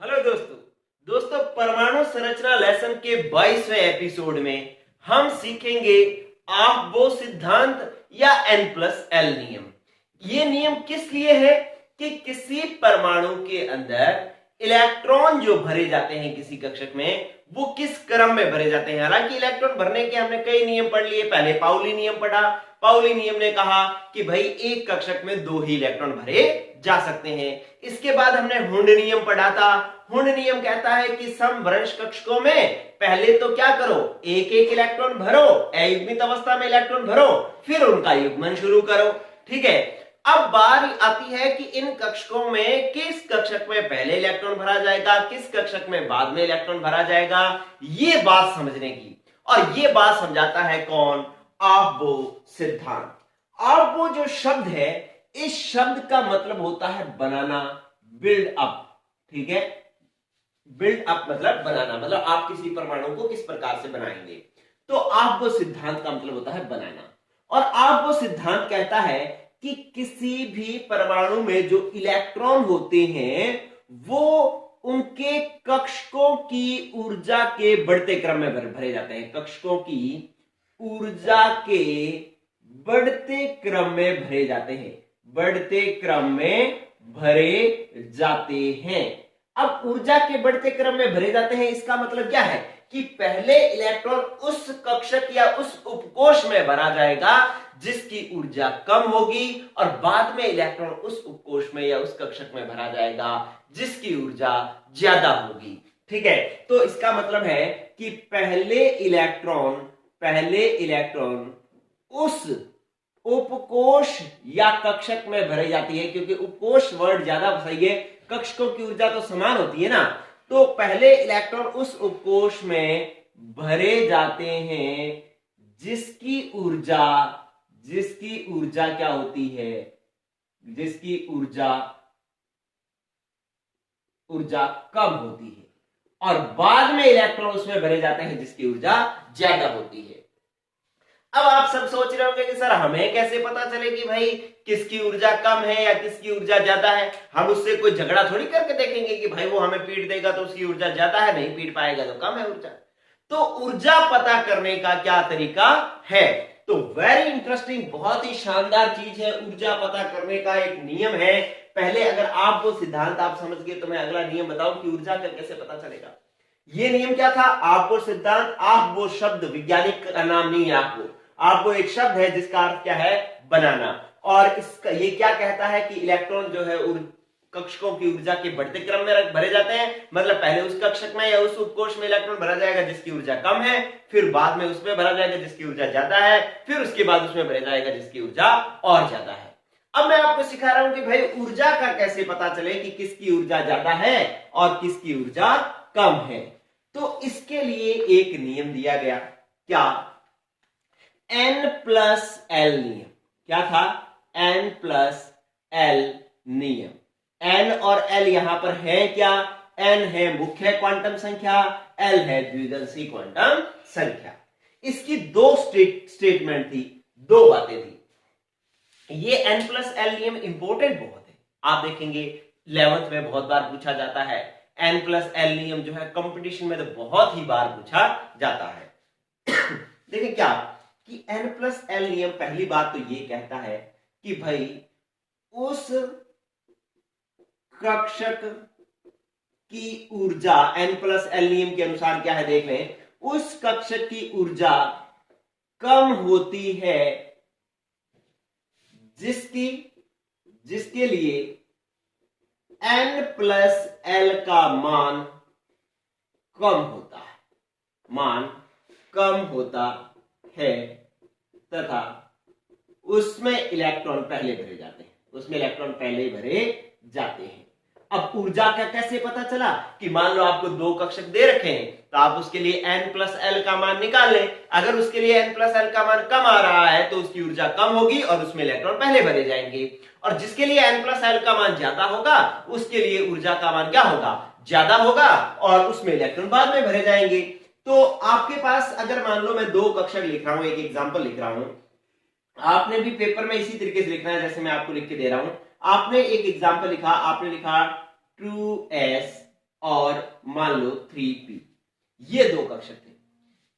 Hello दोस्तों परमाणु संरचना लेसन के 22वें एपिसोड में हम सीखेंगे आफ-बो सिद्धांत या N+L नियम। ये नियम किस लिए है कि किसी परमाणु के अंदर इलेक्ट्रॉन जो भरे जाते हैं किसी कक्षक में वो किस क्रम में भरे जाते हैं। हालांकि इलेक्ट्रॉन भरने के हमने कई नियम पढ़ लिए। पहले पाउली नियम पढ़ा। पाउली नियम ने कहा कि भाई एक कक्षक में 2 ही इलेक्ट्रॉन भरे जा सकते हैं। इसके बाद हमने हुंड नियम पढ़ा था। हुंड नियम कहता है कि समभ्रंश कक्षकों में पहले तो क्या करो, एक एक इलेक्ट्रॉन भरो, अयुग्मित अवस्था में इलेक्ट्रॉन भरो, फिर उनका युग्मन शुरू करो। ठीक है, अब बारी आती है कि इन कक्षकों में किस कक्षक में पहले इलेक्ट्रॉन भरा जाएगा, किस कक्षक में बाद में इलेक्ट्रॉन भरा जाएगा, ये बात समझने की। और ये बात समझाता है कौन? आफ-बो सिद्धांत। आफ-बो जो शब्द है, इस शब्द का मतलब होता है बनाना, बिल्ड अप। ठीक है, बिल्ड अप मतलब बनाना, मतलब आप किसी परमाणु को किस प्रकार से बनाएंगे। तो आफ-बो सिद्धांत का मतलब होता है बनाना। और आफ-बो सिद्धांत कहता है कि किसी भी परमाणु में जो इलेक्ट्रॉन होते हैं वो उनके कक्षकों की ऊर्जा के बढ़ते क्रम में भरे जाते हैं। कक्षकों की ऊर्जा के बढ़ते क्रम में भरे जाते हैं, बढ़ते क्रम में भरे जाते हैं। अब ऊर्जा के बढ़ते क्रम में भरे जाते हैं, इसका मतलब क्या है कि पहले इलेक्ट्रॉन उस कक्षक या उस उपकोष में भरा जाएगा जिसकी ऊर्जा कम होगी, और बाद में इलेक्ट्रॉन उस उपकोष में या उस कक्षक में भरा जाएगा जिसकी ऊर्जा ज्यादा होगी। ठीक है, तो इसका मतलब है कि पहले इलेक्ट्रॉन उस उपकोष या कक्षक में भरे जाती है, क्योंकि उपकोष वर्ड ज्यादा सही है, कक्षकों की ऊर्जा तो समान होती है ना। तो पहले इलेक्ट्रॉन उस उपकोष में भरे जाते हैं जिसकी ऊर्जा क्या होती है, जिसकी ऊर्जा कम होती है, और बाद में इलेक्ट्रॉन उसमें भरे जाते हैं जिसकी ऊर्जा ज्यादा होती है। अब आप सब सोच रहे होंगे कि सर हमें कैसे पता चले कि भाई किसकी ऊर्जा कम है या किसकी ऊर्जा ज्यादा है। हम उससे कोई झगड़ा थोड़ी करके देखेंगे कि भाई वो हमें पीट देगा तो उसकी ऊर्जा ज्यादा है, नहीं पीट पाएगा तो कम है ऊर्जा। तो ऊर्जा पता करने का क्या तरीका है? तो वेरी इंटरेस्टिंग, बहुत ही शानदार चीज है। ऊर्जा पता करने का एक नियम है। पहले अगर आप वो सिद्धांत आप समझ गए तो मैं अगला नियम बताऊं कि ऊर्जा का कैसे पता चलेगा। ये नियम क्या था? आप वो सिद्धांत, आप वो शब्द वैज्ञानिक का नाम नहीं है। आपको एक शब्द है जिसका अर्थ क्या है? बनाना। और इसका ये क्या कहता है कि इलेक्ट्रॉन जो है कक्षकों की ऊर्जा के बढ़ते क्रम में भरे जाते हैं। मतलब पहले उस कक्षक में या उस उपकोष में इलेक्ट्रॉन भरा जाएगा जिसकी ऊर्जा कम है, फिर बाद में उसमें भरा जाएगा जिसकी ऊर्जा ज्यादा है, फिर उसके बाद उसमें भरा जाएगा जिसकी ऊर्जा और ज्यादा है। अब मैं आपको सिखा रहा हूं कि भाई ऊर्जा का कैसे पता चले कि किसकी ऊर्जा ज्यादा है और किसकी ऊर्जा कम है। तो इसके लिए एक नियम दिया गया, क्या? N+L नियम। क्या था? N+L नियम। N और L यहां पर है क्या? N है मुख्य क्वांटम संख्या, L है द्विदर्शी क्वांटम संख्या। इसकी दो स्टेटमेंट थी, दो बातें थी। ये N+L नियम इंपॉर्टेंट बहुत है। आप देखेंगे 11th में बहुत बार पूछा जाता है। N+L नियम जो है कंपटीशन में तो बहुत ही बार पूछा जाता है। देखिए क्या कि N+L नियम पहली बात तो ये कहता है कि भाई उस कक्षक की ऊर्जा, N+L नियम के अनुसार क्या है देख लें, उस कक्षक की ऊर्जा कम होती है जिसके लिए N+L का मान कम होता है तथा उसमें इलेक्ट्रॉन पहले भरे जाते हैं। अब ऊर्जा का कैसे पता चला कि मान लो आपको 2 कक्षक दे रखे हैं तो आप उसके लिए N+L का मान निकाल लें। अगर उसके लिए N+L का मान कम आ रहा है तो उसकी ऊर्जा कम होगी और उसमें इलेक्ट्रॉन पहले भरे जाएंगे, और जिसके लिए N+L का मान ज्यादा होगा उसके लिए ऊर्जा का मान क्या होगा? ज्यादा होगा, और उसमें इलेक्ट्रॉन बाद में भरे जाएंगे। तो आपके पास अगर मान लो मैं 2 कक्षक लिख रहा हूं, एक एग्जांपल लिख रहा हूं, आपने भी पेपर में इसी तरीके से लिखना है जैसे मैं आपको लिख के दे रहा हूं। आपने एक एग्जांपल लिखा, आपने लिखा 2s और मान लो 3p, ये दो कक्षक थे।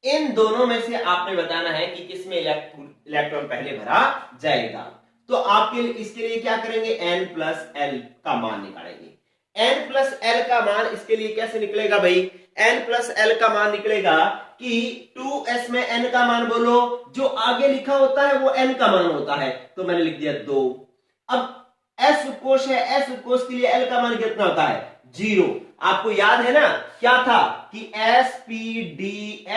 इन दोनों में से आपने बताना है कि किसमें इलेक्ट्रॉन पहले भरा जाएगा। तो आपके इसके लिए क्या करेंगे, n प्लस एल का मान निकालेंगे। n प्लस एल का मान इसके लिए कैसे निकलेगा भाई, n प्लस एल का मान निकलेगा कि 2s में n का मान बोलो, जो आगे लिखा होता है वो n का मान होता है, तो मैंने लिख दिया 2। अब s उपकोष है, s उपकोष के लिए l का मान कितना होता है, 0। आपको याद है ना क्या था कि s p d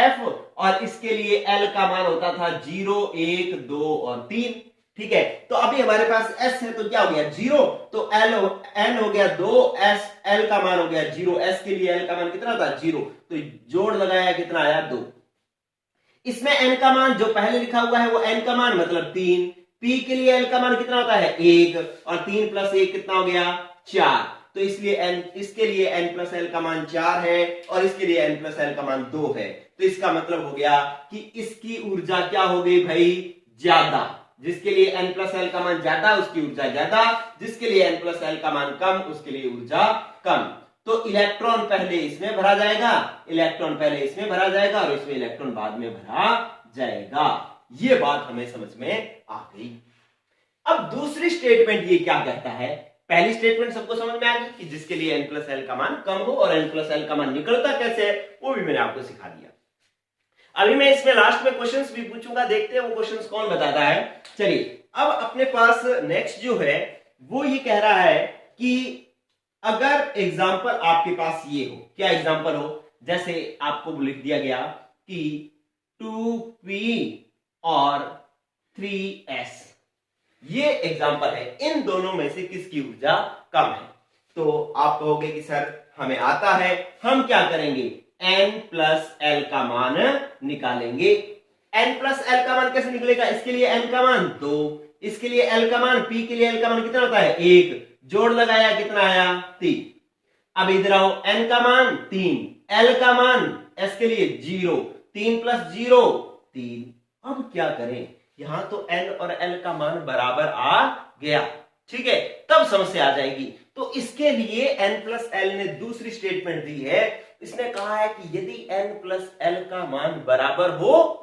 f, और इसके लिए l का मान होता था 0, 1, 2 और 3। ठीक है, तो अभी हमारे पास s है तो क्या हो गया 0, तो n हो गया 2, s l का मान हो गया 0, s के लिए l का मान कितना था 0, तो जोड़ लगाया कितना आया 2। इसमें n का मान जो पहले लिखा हुआ है वो n का मान मतलब 3, p के लिए l का मान कितना होता है 1, और 3 प्लस 1 कितना हो गया 4, तो इसलिए इसके लिए n प्लस एल का मान 4 है और इसके लिए n प्लस एल का मान 2 है। तो इसका मतलब हो गया कि इसकी ऊर्जा क्या हो गई भाई, ज्यादा। जिसके लिए n प्लस एल का मान ज्यादा उसकी ऊर्जा ज्यादा, जिसके लिए n प्लस एल का मान कम उसके लिए ऊर्जा कम। तो इलेक्ट्रॉन पहले इसमें भरा जाएगा, इलेक्ट्रॉन पहले इसमें भरा जाएगा और इसमें इलेक्ट्रॉन बाद में भरा जाएगा। ये बात हमें समझ में आ गई। अब दूसरी स्टेटमेंट ये क्या कहता है, पहली स्टेटमेंट सबको समझ में आ गई कि जिसके लिए n प्लस एल का मान कम हो, और n प्लस एल का मान निकलता कैसे है वो भी मैंने आपको सिखा दिया। अभी मैं इसमें लास्ट में क्वेश्चंस भी पूछूंगा, देखते हैं वो क्वेश्चंस कौन बताता है। चलिए अब अपने पास नेक्स्ट जो है वो ये कह रहा है कि अगर एग्जाम्पल आपके पास ये हो, क्या एग्जाम्पल हो, जैसे आपको लिख दिया गया कि 2p और 3s, ये एग्जाम्पल है, इन दोनों में से किसकी ऊर्जा कम है। तो आप कहोगे कि सर हमें आता है, हम क्या करेंगे, n प्लस एल का मान निकालेंगे। n प्लस एल का मान कैसे निकलेगा, इसके लिए n का मान 2, इसके लिए l का मान, p के लिए l का मान कितना होता है 1, जोड़ लगाया कितना आया 3। अब इधर आओ, n का मान 3, l का मान s के लिए 0, 3 प्लस 0 3। अब क्या करें, यहां तो n और l का मान बराबर आ गया, ठीक है, तब समस्या आ जाएगी। तो इसके लिए n प्लस एल ने दूसरी स्टेटमेंट दी है, इसने कहा है कि यदि n प्लस एल का मान बराबर हो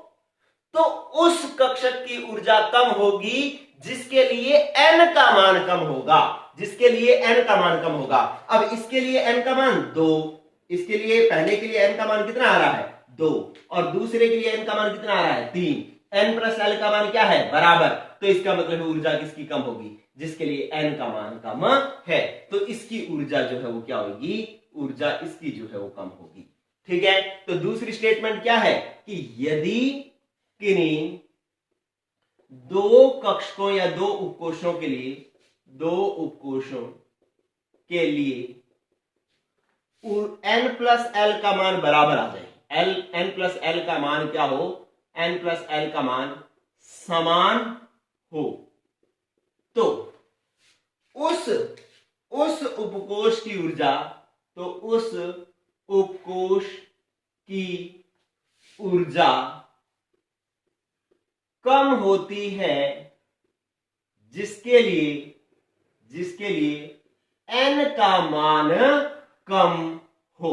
तो उस कक्षक की ऊर्जा कम होगी जिसके लिए n का मान कम होगा, जिसके लिए n का मान कम होगा। अब इसके लिए n का मान 2, इसके लिए पहले के लिए n का मान कितना आ रहा है 2, और दूसरे के लिए n का मान कितना आ रहा है 3, n प्लस एल का मान क्या है बराबर, तो इसका मतलब ऊर्जा किसकी कम होगी, जिसके लिए n का मान कम है, तो इसकी ऊर्जा जो है वो क्या होगी, ऊर्जा इसकी जो है वो कम होगी। ठीक है, तो दूसरी स्टेटमेंट क्या है कि यदि किन्हीं दो कक्षकों या दो उपकोषों के लिए, दो उपकोषों के लिए n प्लस एल का मान बराबर आ जाए, n प्लस एल का मान क्या हो, n प्लस एल का मान समान हो, तो उस उपकोष की ऊर्जा, तो उस उपकोष की ऊर्जा कम होती है जिसके लिए n का मान कम हो।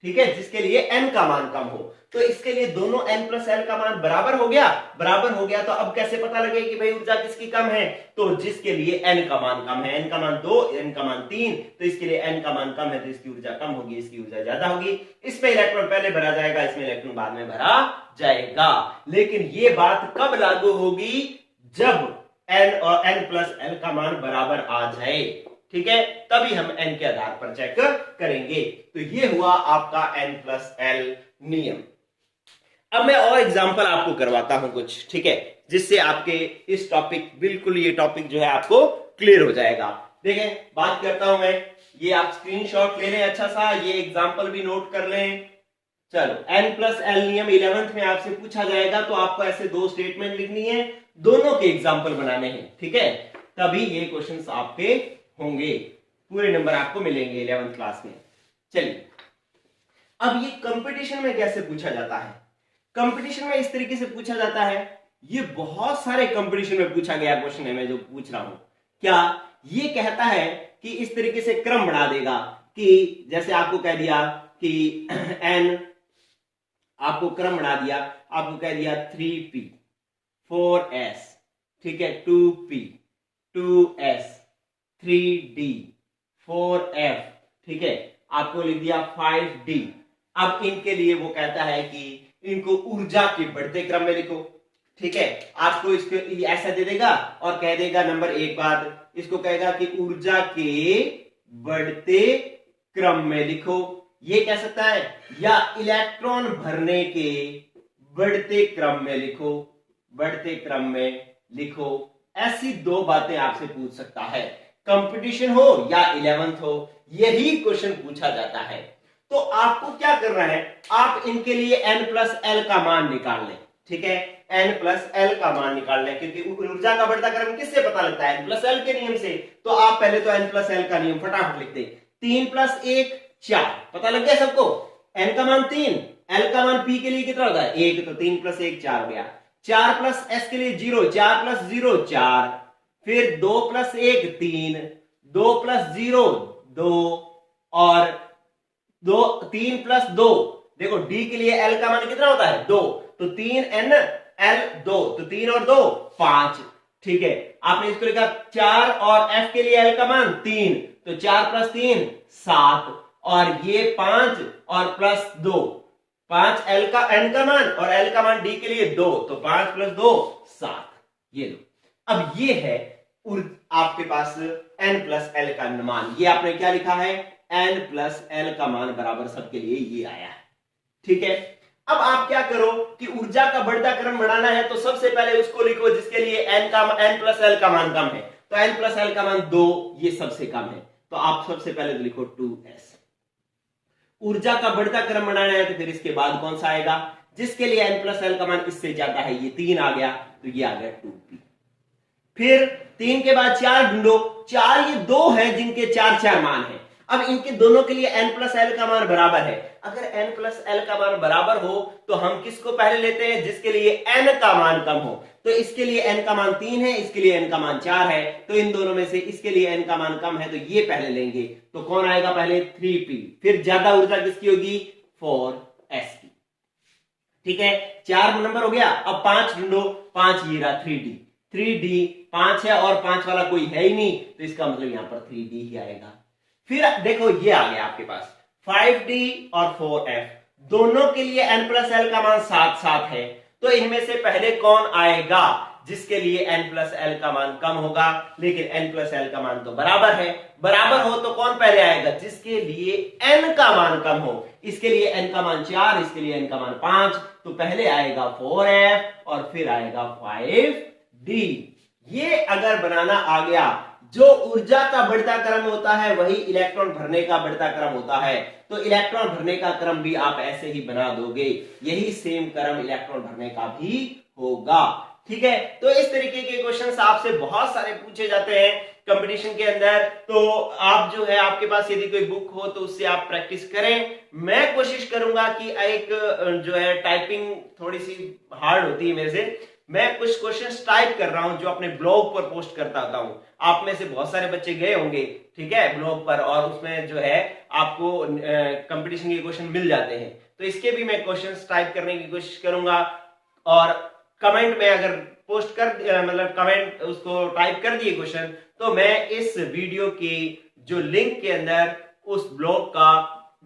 ठीक है, जिसके लिए n का मान कम हो, तो इसके लिए दोनों n प्लस एल का मान बराबर हो गया, बराबर हो गया। तो अब कैसे पता लगे कि भाई ऊर्जा किसकी कम है, तो जिसके लिए n का मान कम है, n का मान 2, n का मान 3, तो इसके लिए n का मान कम है तो इसकी ऊर्जा कम होगी, इसकी ऊर्जा ज्यादा होगी। इसमें इलेक्ट्रॉन पहले भरा जाएगा, इसमें इलेक्ट्रॉन बाद में भरा जाएगा। लेकिन ये बात कब लागू होगी, जब n और n प्लस एल का मान बराबर आ जाए, ठीक है, तभी हम n के आधार पर चेक करेंगे। तो ये हुआ आपका n प्लस एल नियम। अब मैं और एग्जांपल आपको करवाता हूं कुछ, ठीक है, जिससे आपके इस टॉपिक, बिल्कुल ये टॉपिक जो है आपको क्लियर हो जाएगा। देखें, बात करता हूं मैं, ये आप स्क्रीनशॉट ले लें अच्छा सा, ये एग्जांपल भी नोट कर लें। चलो, n प्लस एल नियम 11th में आपसे पूछा जाएगा, तो आपको ऐसे दो स्टेटमेंट लिखनी है, दोनों के एग्जाम्पल बनाने हैं, ठीक है, तभी ये क्वेश्चंस आपके होंगे, पूरे नंबर आपको मिलेंगे 11th क्लास में। चलिए, अब ये कंपटीशन में कैसे पूछा जाता है, कंपटीशन में इस तरीके से पूछा जाता है, ये बहुत सारे कंपटीशन में पूछा गया क्वेश्चन है, मैं जो पूछ रहा हूं, क्या ये कहता है कि इस तरीके से क्रम बना देगा कि जैसे आपको कह दिया कि n, आपको क्रम बना दिया, आपको कह दिया 3p 4s, ठीक है, 2p 2s 3d 4f, ठीक है, आपको लिख दिया 5d। अब इनके लिए वो कहता है कि इनको ऊर्जा के बढ़ते क्रम में लिखो, ठीक है। आपको इसको ऐसा दे देगा और कह देगा नंबर 1 बाद इसको कहेगा कि ऊर्जा के बढ़ते क्रम में लिखो, ये कह सकता है, या इलेक्ट्रॉन भरने के बढ़ते क्रम में लिखो, बढ़ते क्रम में लिखो। ऐसी दो बातें आपसे पूछ सकता है, कंपटीशन हो या 11th हो, यही क्वेश्चन पूछा जाता है। तो आपको क्या करना है, आप इनके लिए n+l का मान निकाल लें, ठीक है, n+l का मान निकाल लें, क्योंकि ऊर्जा का बढ़ता क्रम किससे पता लगता है, n+l के नियम से। तो आप पहले तो n+l का नियम फटाफट लिख दें, 3 + 1 4, पता लग गया सबको, n का मान 3, l का मान p के लिए कितना होता है 1, तो 3 + 1 4 हो गया। 4 + s के लिए 0, 4 + 0 4, फिर 2 + 1 3, 2 + 0 2, और 3 + 2, देखो d के लिए l का मान कितना होता है 2, तो 3n l 2, तो 3 और 2 5, ठीक है। आपने इसको लिखा 4, और f के लिए l का मान 3, तो 4 + 3 7, और ये 5 और +2, 5 l का n का मान और l का मान d के लिए 2, तो 5 + 2 7, ये लो। अब ये है आपके पास n+l का मान, ये आपने क्या लिखा है, n+l का मान बराबर सबके लिए ये आया है, ठीक है। अब आप क्या करो कि ऊर्जा का बढ़ता क्रम बढ़ाना है, तो सबसे पहले उसको लिखो जिसके लिए n+l का मान कम है, तो n+l का मान 2, ये सबसे कम है, तो आप सबसे पहले तो लिखो 2s। ऊर्जा का बढ़ता क्रम बढ़ाना है, तो फिर इसके बाद कौन सा आएगा, जिसके लिए n+l का मान इससे ज्यादा है, ये 3 आ गया, तो ये आ गया 2p। फिर 3 के बाद 4 ढूंढो, 4 ये 2 है जिनके 4 मान है। अब इनके दोनों के लिए n+l का मान बराबर है, अगर n+l का मान बराबर हो तो हम किसको पहले लेते हैं, जिसके लिए n का मान कम हो। तो इसके लिए n का मान 3 है, इसके लिए n का मान 4 है, तो इन दोनों में से इसके लिए n का मान कम है, तो ये पहले लेंगे, तो कौन आएगा पहले 3p, फिर ज्यादा ऊर्जा किसकी होगी 4s की, ठीक है। 4 नंबर हो गया। अब 5 ढूंढो, 5 ये रहा 3d, 3d 5 है और 5 वाला कोई है ही नहीं, तो इसका मतलब यहां पर 3d ही आएगा। फिर देखो ये आ गया आपके पास 5d और 4f, दोनों के लिए n+l का मान 7 7 है, तो इनमें से पहले कौन आएगा जिसके लिए n+l का मान कम होगा, लेकिन n+l का मान तो बराबर है, बराबर हो तो कौन पहले आएगा, जिसके लिए n का मान कम हो। इसके लिए n का मान 4, इसके लिए n का मान 5, तो पहले आएगा 4f और फिर आएगा 5d। ये अगर बनाना आ गया, जो ऊर्जा का बढ़ता क्रम होता है वही इलेक्ट्रॉन भरने का बढ़ता क्रम होता है, तो इलेक्ट्रॉन भरने का क्रम भी आप ऐसे ही बना दोगे, यही सेम क्रम इलेक्ट्रॉन भरने का भी होगा, ठीक है। तो इस तरीके के क्वेश्चंस आपसे बहुत सारे पूछे जाते हैं कंपटीशन के अंदर, तो आप जो है आपके पास यदि कोई बुक हो तो उससे आप प्रैक्टिस करें। मैं कोशिश करूंगा कि एक जो है टाइपिंग थोड़ी सी हार्ड होती है मेरे से, मैं कुछ क्वेश्चंस टाइप कर रहा हूं जो अपने ब्लॉग पर पोस्ट करता हूं। आप में से बहुत सारे बच्चे गए होंगे, ठीक है, ब्लॉग पर, और उसमें जो है आपको कंपटीशन के क्वेश्चन मिल जाते हैं, तो इसके भी मैं क्वेश्चंस टाइप करने की कोशिश करूंगा। और कमेंट में अगर पोस्ट कर मतलब कमेंट उसको टाइप कर दिए क्वेश्चन, तो मैं इस वीडियो की जो लिंक के अंदर उस ब्लॉग का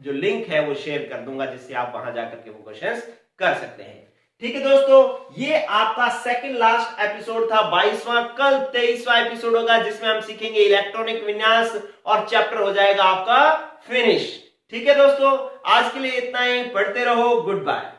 जो लिंक है वो शेयर कर दूंगा, जिससे आप वहां जाकर के वो क्वेश्चंस कर सकते हैं, ठीक है दोस्तों। ये आपका सेकंड लास्ट एपिसोड था, 22वां। कल 23वां एपिसोड होगा जिसमें हम सीखेंगे इलेक्ट्रॉनिक विन्यास और चैप्टर हो जाएगा आपका फिनिश, ठीक है दोस्तों। आज के लिए इतना ही, पढ़ते रहो, गुड बाय।